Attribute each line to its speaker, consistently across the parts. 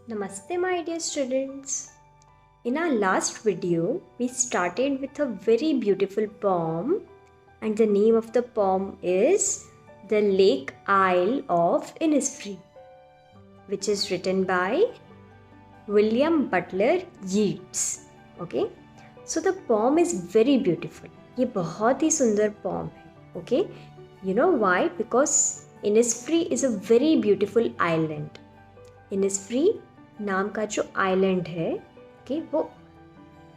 Speaker 1: Namaste, my dear students. In our last video, we started with a very beautiful poem, and the name of the poem is The Lake Isle of Innisfree, which is written by William Butler Yeats. Okay, so the poem is very beautiful. ये बहुत ही सुंदर poem है. Okay, you know why? Because Innisfree is a very beautiful island. Innisfree नाम का जो island है कि वो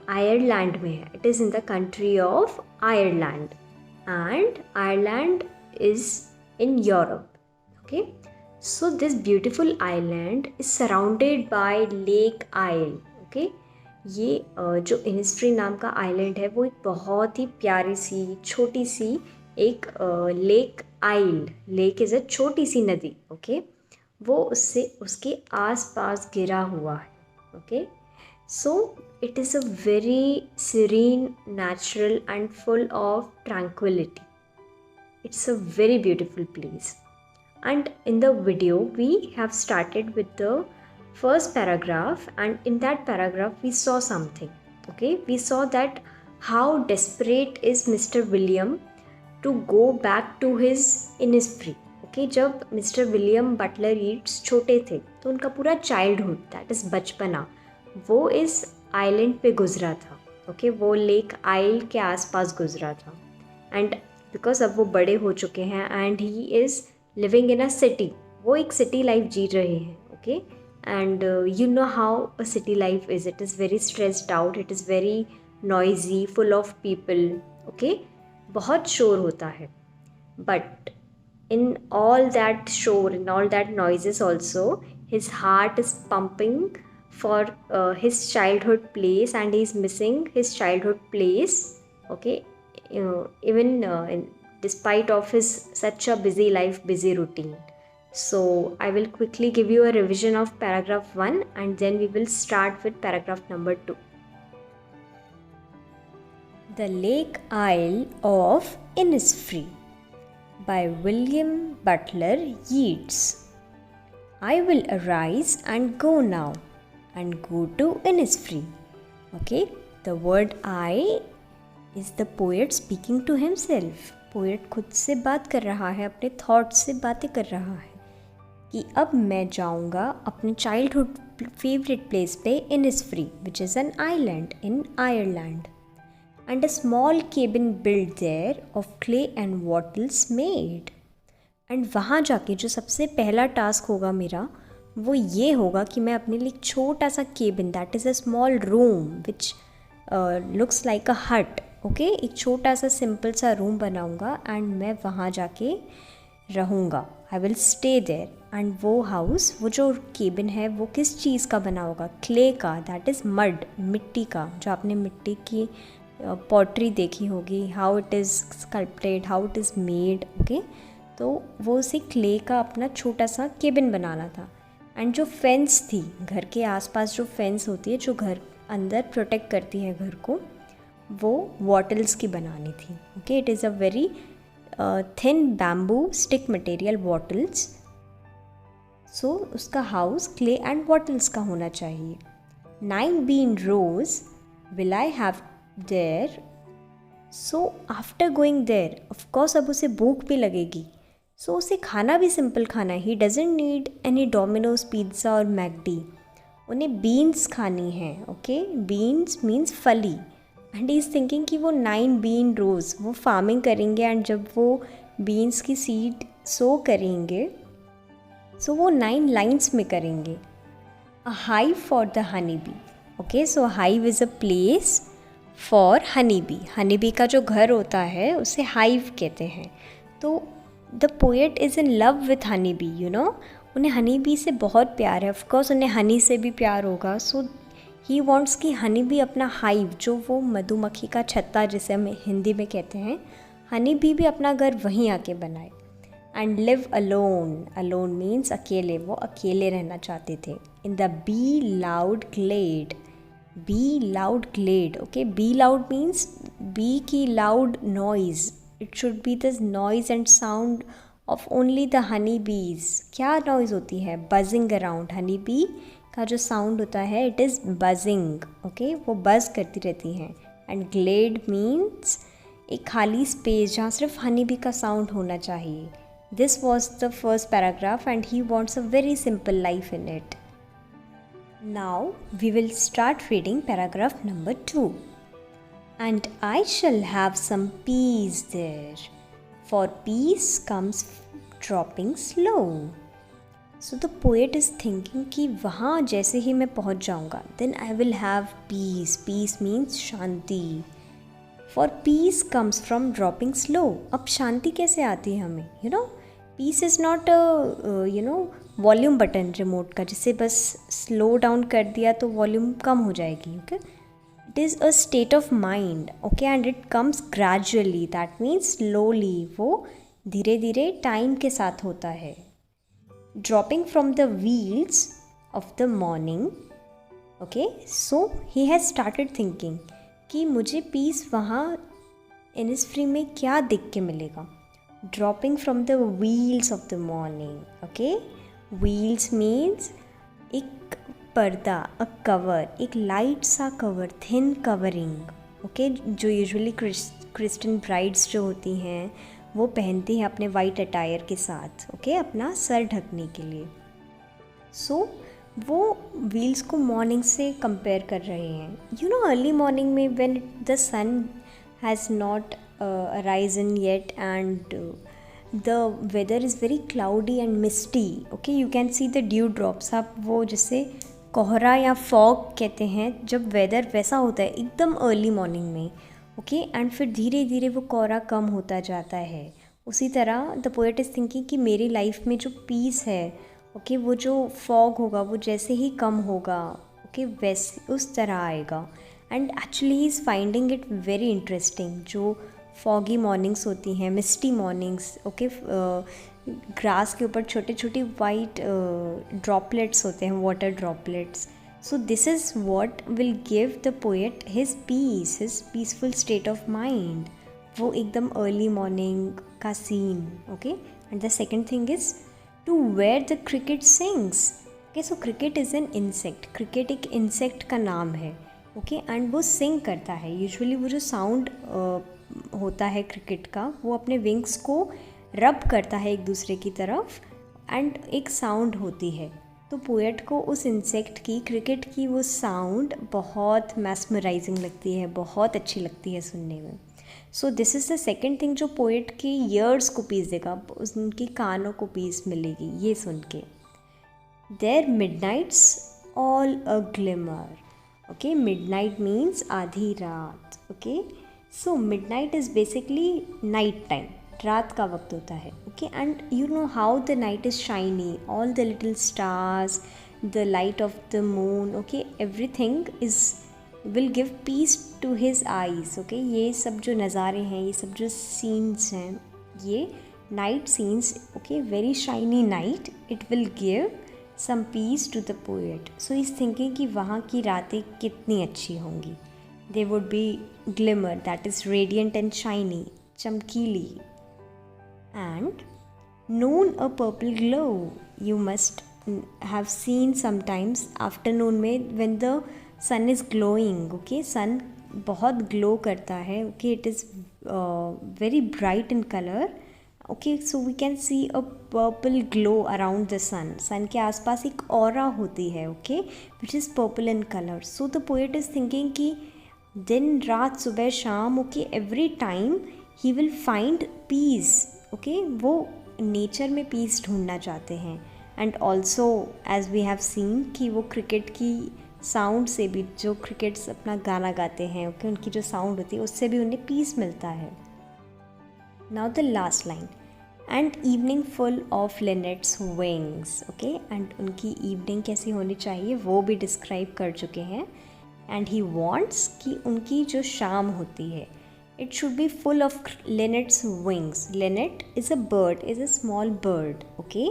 Speaker 1: आयरलैंड में है. It is in the country of Ireland and Ireland is in Europe. Okay, so this beautiful island is surrounded by lake isle. ओके, ये जो इनिस्फ्री नाम का आइलैंड है वो एक बहुत ही प्यारी सी छोटी सी एक lake isle. Lake is a छोटी सी नदी. ओके, वो उससे उसके आसपास घिरा हुआ है. Okay, so it is a very serene, natural and full of tranquillity. It's a very beautiful place. And in the video we have started with the first paragraph, and in that paragraph we saw something. Okay, we saw that how desperate is Mr. William to go back to his Innisfree. Okay, जब mister William Buttler Yeats छोटे थे तो उनका पूरा childhood, that is बचपना, वो इस island पे गुजरा था. ओके, वो लेक आइल के आसपास गुजरा था. एंड बिकॉज अब वो बड़े हो चुके हैं and he is living in a city. वो एक सिटी लाइफ जी रहे हैं. Okay, and you know how a city life is. It is very stressed out, it is very noisy, full of people. Okay, बहुत शोर होता है. But in all that shore, in all that noises also, his heart is pumping for his childhood place, and he's missing his childhood place. Okay, even despite of his such a busy life, busy routine. So I will quickly give you a revision of paragraph 1 and then we will start with paragraph number 2. The Lake Isle of Innisfree by William Butler Yeats. I will arise and go now and go to Innisfree. Okay, the word I is the poet speaking to himself. Poet खुद से बात कर रहा है, अपने thoughts से बातें कर रहा है कि अब मैं जाऊंगा अपने चाइल्डहुड फेवरेट प्लेस पे Innisfree, which is an island in Ireland. And a small cabin built there of clay and wattles made. And वहाँ जाके जो सबसे पहला टास्क होगा मेरा वो ये होगा कि मैं अपने लिए एक छोटा सा cabin, that is a small room which looks like अ हट. ओके, एक छोटा सा सिंपल सा रूम बनाऊँगा एंड मैं वहाँ जाके रहूँगा. I will stay there. And वो हाउस, वो जो केबिन है वो किस चीज़ का बना होगा? क्ले का, दैट इज़ मड, मिट्टी का. जो आपने मिट्टी की पॉटरी देखी होगी, how it is sculpted, how it is made. Okay, तो वो उसे क्ले का अपना छोटा सा केबिन बनाना था. एंड जो फेंस थी, घर के आसपास जो फेंस होती है जो घर अंदर प्रोटेक्ट करती है घर को, वो वॉटल्स की बनानी थी. Okay, it is a very thin bamboo stick material wattles. So उसका हाउस क्ले एंड वॉटल्स का होना चाहिए. 9 bean rows will I have there. So after going there, of course अब उसे भूख भी लगेगी. So उसे खाना भी सिंपल खाना है. He doesn't need any Domino's pizza और मैकडी. उन्हें बीन्स खानी है. ओके, बीन्स मीन्स फली. एंड ही इज़ थिंकिंग कि वो 9 bean rows वो फार्मिंग करेंगे एंड जब वो बीन्स की सीड सो करेंगे सो वो 9 लाइन्स में करेंगे. A hive for the honey bee. Okay, so hive is a place for honey bee. Honey bee का जो घर होता है उसे हाइव कहते हैं. तो the poet is in love with honey bee. You know, उन्हें हनी बी से बहुत प्यार है. ऑफकोर्स उन्हें हनी से भी प्यार होगा. सो ही वॉन्ट्स कि हनी बी अपना हाइव, जो वो मधुमक्खी का छत्ता जिसे हम हिंदी में कहते हैं, हनी बी भी अपना घर वहीं आके बनाए. And live alone. Alone means अकेले. वो अकेले रहना चाहते थे. In the bee loud glade. Bee loud glade. Okay, bee loud means bee की loud noise. It should be this noise and sound of only the honey bees. क्या noise होती है? Buzzing around. हनी बी का जो sound होता है it is buzzing, okay, वो buzz करती रहती हैं. एंड ग्लेड मीन्स एक खाली स्पेस जहाँ सिर्फ हनी बी का साउंड होना चाहिए. This was the first paragraph and he wants a very simple life in it. Now we will start reading paragraph number 2. And I shall have some peace there, for peace comes dropping slow. So the poet is thinking कि वहाँ जैसे ही मैं पहुँच जाऊँगा then I will have peace. Peace means Shanti. For peace comes from dropping slow. अब शांति कैसे आती है हमें? You know, peace is not a volume button remote का जिससे बस स्लो डाउन कर दिया तो वॉल्यूम कम हो जाएगी. Okay, it is a state of mind, okay, and it comes gradually. That means slowly. वो धीरे धीरे टाइम के साथ होता है. Dropping from the wheels of the morning. Okay, so he has started thinking कि मुझे पीस वहाँ इनिस्फ्री में क्या दिख के मिलेगा. Dropping from the wheels of the morning. Okay, wheels means एक पर्दा, अ कवर, एक लाइट सा कवर, थिन कवरिंग. ओके, जो यूजुअली क्रिश्चियन ब्राइड्स जो होती हैं वो पहनती हैं अपने वाइट अटायर के साथ. ओके, अपना सर ढकने के लिए. सो वो व्हील्स को मॉर्निंग से कंपेयर कर रहे हैं. यू नो, अर्ली मॉर्निंग में when the sun has not arisen yet and the weather is very cloudy and misty. Okay, you can see the dew drops. आप वो जिसे कोहरा या फॉग कहते हैं, जब वेदर वैसा होता है एकदम अर्ली मॉर्निंग में. ओके, एंड फिर धीरे धीरे वो कोहरा कम होता जाता है. उसी तरह द पोएट इज़ थिंकिंग कि मेरी लाइफ में जो पीस है, ओके, वो जो फॉग होगा वो जैसे ही कम होगा, ओके, वैसे उस तरह आएगा. And actually he is finding it very interesting. जो फॉगी मॉर्निंग्स होती हैं, मिस्टी मॉर्निंग्स, ओके, ग्रास के ऊपर छोटे छोटे वाइट ड्रॉपलेट्स होते हैं, water droplets. So this is what will give the poet his peace, his peaceful state of mind. वो एकदम अर्ली मॉर्निंग का scene. Okay, and the second thing is to where the cricket sings. Okay, so cricket is an insect. Cricket एक insect का नाम है. Okay, and वो सिंग करता है. यूजुअली वो जो साउंड होता है क्रिकेट का, वो अपने विंग्स को रब करता है एक दूसरे की तरफ एंड एक साउंड होती है. तो पोएट को उस इंसेक्ट की, क्रिकेट की वो साउंड बहुत मैस्मराइजिंग लगती है, बहुत अच्छी लगती है सुनने में. So this is the second thing जो पोएट की ईयर्स को पीस देगा, उनकी कानों को पीस मिलेगी ये सुन के. There midnight's all a glimmer. Okay, midnight means आधी रात. Okay, so midnight is basically night time, रात का वक्त होता है. Okay, and you know how the night is shiny, all the little stars, the light of the moon. Okay, everything is will give piece to his eyes. Okay, ये सब जो नज़ारे हैं, ये सब जो सीन्स हैं, ये night scenes, okay, very shiny night, it will give some peace to the poet. So is thinking कि वहाँ की रातें कितनी अच्छी होंगी. They would be glimmer, that is radiant and shiny, chamkili. And noon a purple glow. You must have seen sometimes afternoon में when the sun is glowing. Okay, sun बहुत glow करता है. Okay, it is very bright in color. Okay, so we can see a purple glow around the sun. sun के आसपास एक aura होती है, okay, which is purple in color. So the poet is thinking कि दिन रात सुबह शाम, okay, every time he will find peace. Okay, वो नेचर में पीस ढूंढना चाहते हैं. And also as we have seen कि वो क्रिकेट की साउंड से भी, जो क्रिकेट्स अपना गाना गाते हैं, ओके, उनकी जो साउंड होती है उससे भी उन्हें पीस मिलता है. Now the last line, and evening full of linnets wings. Okay, and उनकी इवनिंग कैसी होनी चाहिए वो भी डिस्क्राइब कर चुके हैं. एंड ही वॉन्ट्स कि उनकी जो शाम होती है, it should be full of linnets wings. Linnet is a bird, is a small bird. Okay,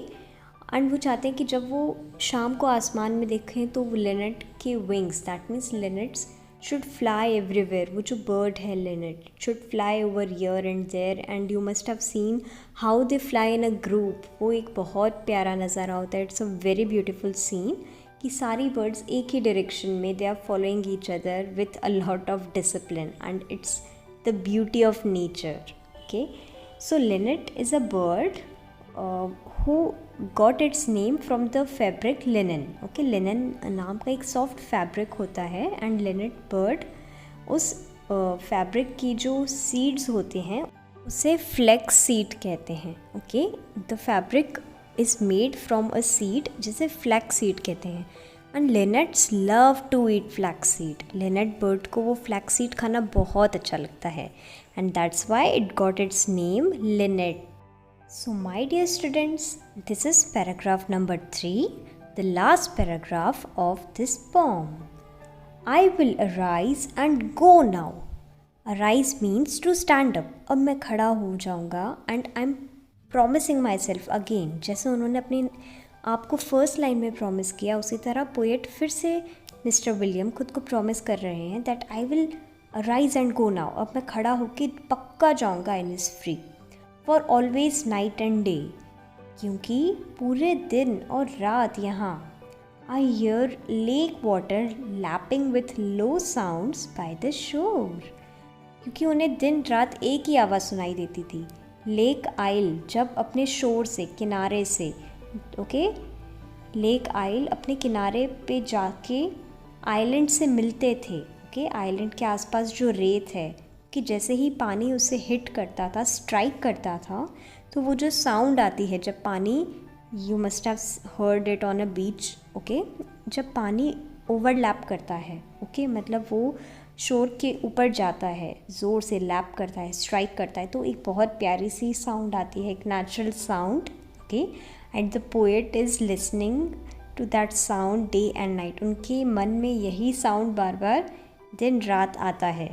Speaker 1: and वो चाहते हैं कि जब वो शाम को आसमान में देखें तो वो लिनेट के wings, that means linnets should fly everywhere. वो जो बर्ड है linnet should fly over here and there. And you must have seen how they fly in a group. वो एक बहुत प्यारा नज़ारा होता है. It's a very beautiful scene कि सारी बर्ड्स एक ही डायरेक्शन में they are following each other with a lot of discipline and it's the beauty of nature. Okay, so Lynette is a bird who got its name from the fabric linen. Okay, linen नाम का एक soft fabric होता है and Lynette bird उस fabric की जो seeds होते हैं उसे फ्लैक्स सीड कहते हैं. Okay, the fabric is made from a seed जिसे फ्लैक्स सीड कहते हैं and linnets love to eat flax seed. Linnet bird को वो फ्लैक्स सीड खाना बहुत अच्छा लगता है and that's why it got its name linnet. So my dear students, this is paragraph number 3, the last paragraph of this poem. I will arise and go now. Arise means to stand up. अब मैं खड़ा हो जाऊँगा and I'm promising myself again. जैसे उन्होंने अपने आप को फर्स्ट लाइन में प्रॉमिस किया उसी तरह पोएट फिर से मिस्टर विलियम खुद को प्रॉमिस कर रहे हैं that I will arise and go now. अब मैं खड़ा होकर पक्का जाऊँगा in is free. For always night and day, क्योंकि पूरे दिन और रात यहाँ I hear lake water lapping with low sounds by the shore. क्योंकि उन्हें दिन रात एक ही आवाज़ सुनाई देती थी. लेक आइल जब अपने शोर से किनारे से, ओके, लेक आइल अपने किनारे पे जाके आइलैंड से मिलते थे. ओके, आइलैंड के आसपास जो रेत है कि जैसे ही पानी उसे हिट करता था, स्ट्राइक करता था, तो वो जो साउंड आती है जब पानी, you must have heard it on a beach. Okay, जब पानी ओवरलैप करता है, ओके, मतलब वो शोर के ऊपर जाता है, ज़ोर से लैप करता है, स्ट्राइक करता है, तो एक बहुत प्यारी सी साउंड आती है, एक natural sound. Okay, and the poet is listening to that sound day and night. उनके मन में यही साउंड बार बार दिन रात आता है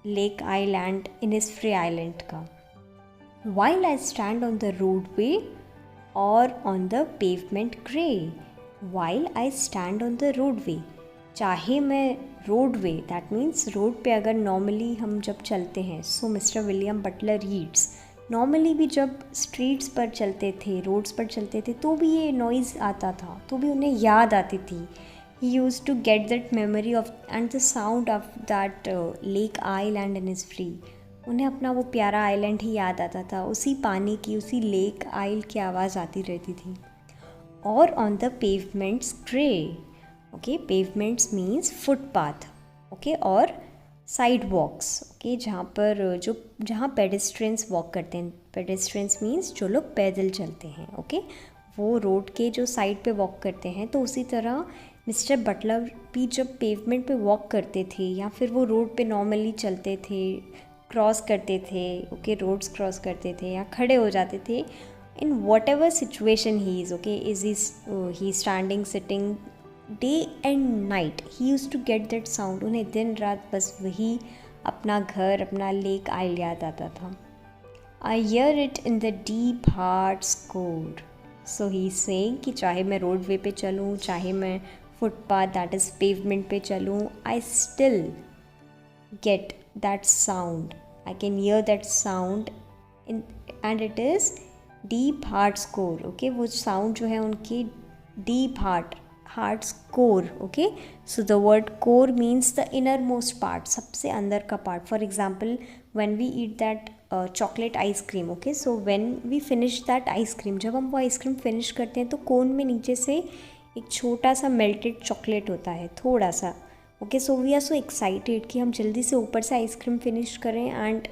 Speaker 1: लेक आइलैंड इनिसफ्री आइलैंड का. While I stand on the roadway और on the pavement grey. While I stand on the roadway, चाहे मैं रोडवे, दैट मीन्स रोड पे अगर नॉर्मली हम जब चलते हैं, so mister William Butler reads normally भी जब स्ट्रीट्स पर चलते थे, रोड्स पर चलते थे, तो भी ये नॉइज़ आता था, तो भी उन्हें याद आती थी. He used to get that memory of and the sound of that lake island in his free. उन्हें अपना वो प्यारा आइलैंड ही याद आता था, उसी पानी की, उसी लेक आइल की आवाज़ आती रहती थी. और on the pavements grey. Okay, pavements means footpath. Okay, और साइड वॉक्स. ओके, जहाँ पेडेस्ट्रियंस वॉक करते हैं. पेडेस्ट्रियंस मीन्स जो लोग पैदल चलते हैं. ओके, वो रोड के जो साइड पे वॉक करते हैं, तो उसी तरह मिस्टर बटलर भी जब पेवमेंट पे वॉक करते थे या फिर वो रोड पे नॉर्मली चलते थे, क्रॉस करते थे, ओके, रोड्स क्रॉस करते थे या खड़े हो जाते थे, in whatever situation he is, okay, is he standing, sitting, day and night, he use to get that sound. उन्हें दिन रात बस वही अपना घर, अपना लेक आइल याद आता था. I hear it in the deep heart's core. So he saying कि चाहे मैं रोडवे पे चलूँ, चाहे मैं फुटपाथ दैट इज़ पेवमेंट पे चलूँ, I still get that sound. I can hear that sound in and it is deep heart's core. Okay, वो साउंड जो है उनकी deep heart's core. Okay, so the word core means the innermost part, सबसे अंदर का part. For example when we eat that chocolate ice cream. Okay, so when we finish that ice cream, जब हम वो आइसक्रीम फिनिश करते हैं तो कोन में नीचे से एक छोटा सा मेल्टेड चॉकलेट होता है, थोड़ा सा. Okay, so we are so excited कि हम जल्दी से ऊपर से आइसक्रीम फिनिश करें. एंड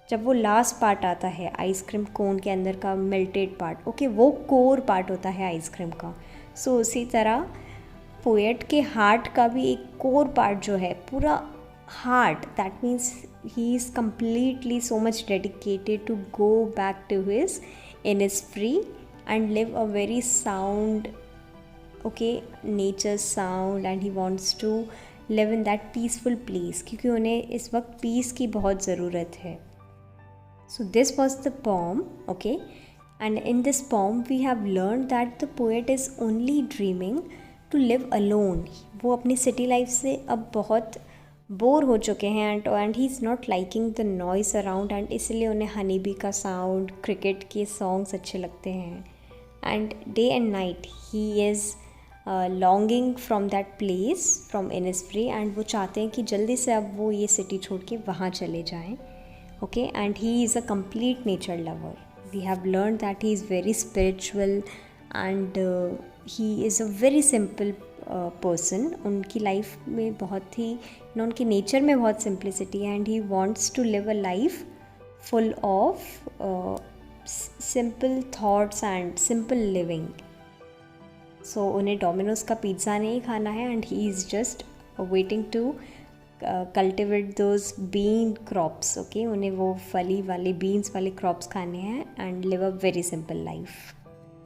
Speaker 1: जब वो लास्ट पार्ट आता है आइसक्रीम कोन के अंदर का मेल्टेड पार्ट, ओके, वो कोर पार्ट होता है आइसक्रीम का. सो उसी तरह पोएट के हार्ट का भी एक कोर पार्ट जो है, पूरा heart, that means he is completely so much dedicated to go back to his Innisfree and live a very sound, okay, nature sound, and he wants to live in that peaceful place, क्योंकि उन्हें इस वक्त piece की बहुत ज़रूरत है. So this was the poem, okay, and in this poem we have learned that the poet is only dreaming to live alone. वो अपनी city life से अब बहुत बोर हो चुके हैं and he is not liking the noise around, and इसलिए उन्हें हनी बी का साउंड, क्रिकेट के सॉन्ग्स अच्छे लगते हैं. and day and night he is longing from that place from Innisfree, and वो चाहते हैं कि जल्दी से अब वो ये सिटी छोड़ के वहाँ चले जाएं. Okay, and he is a complete nature lover. We have learn that he is very spiritual and he is a very simple person. उनकी लाइफ में बहुत ही उनके नेचर में बहुत सिंप्लिसिटी है, and he wants to live a life full of simple thoughts and simple living. So उन्हें Domino's का पिज़्ज़ा नहीं खाना है, and he is just waiting to cultivate those bean crops. Okay, उन्हें वो फली वाले बीन्स वाले क्रॉप्स खाने हैं and live a very simple life.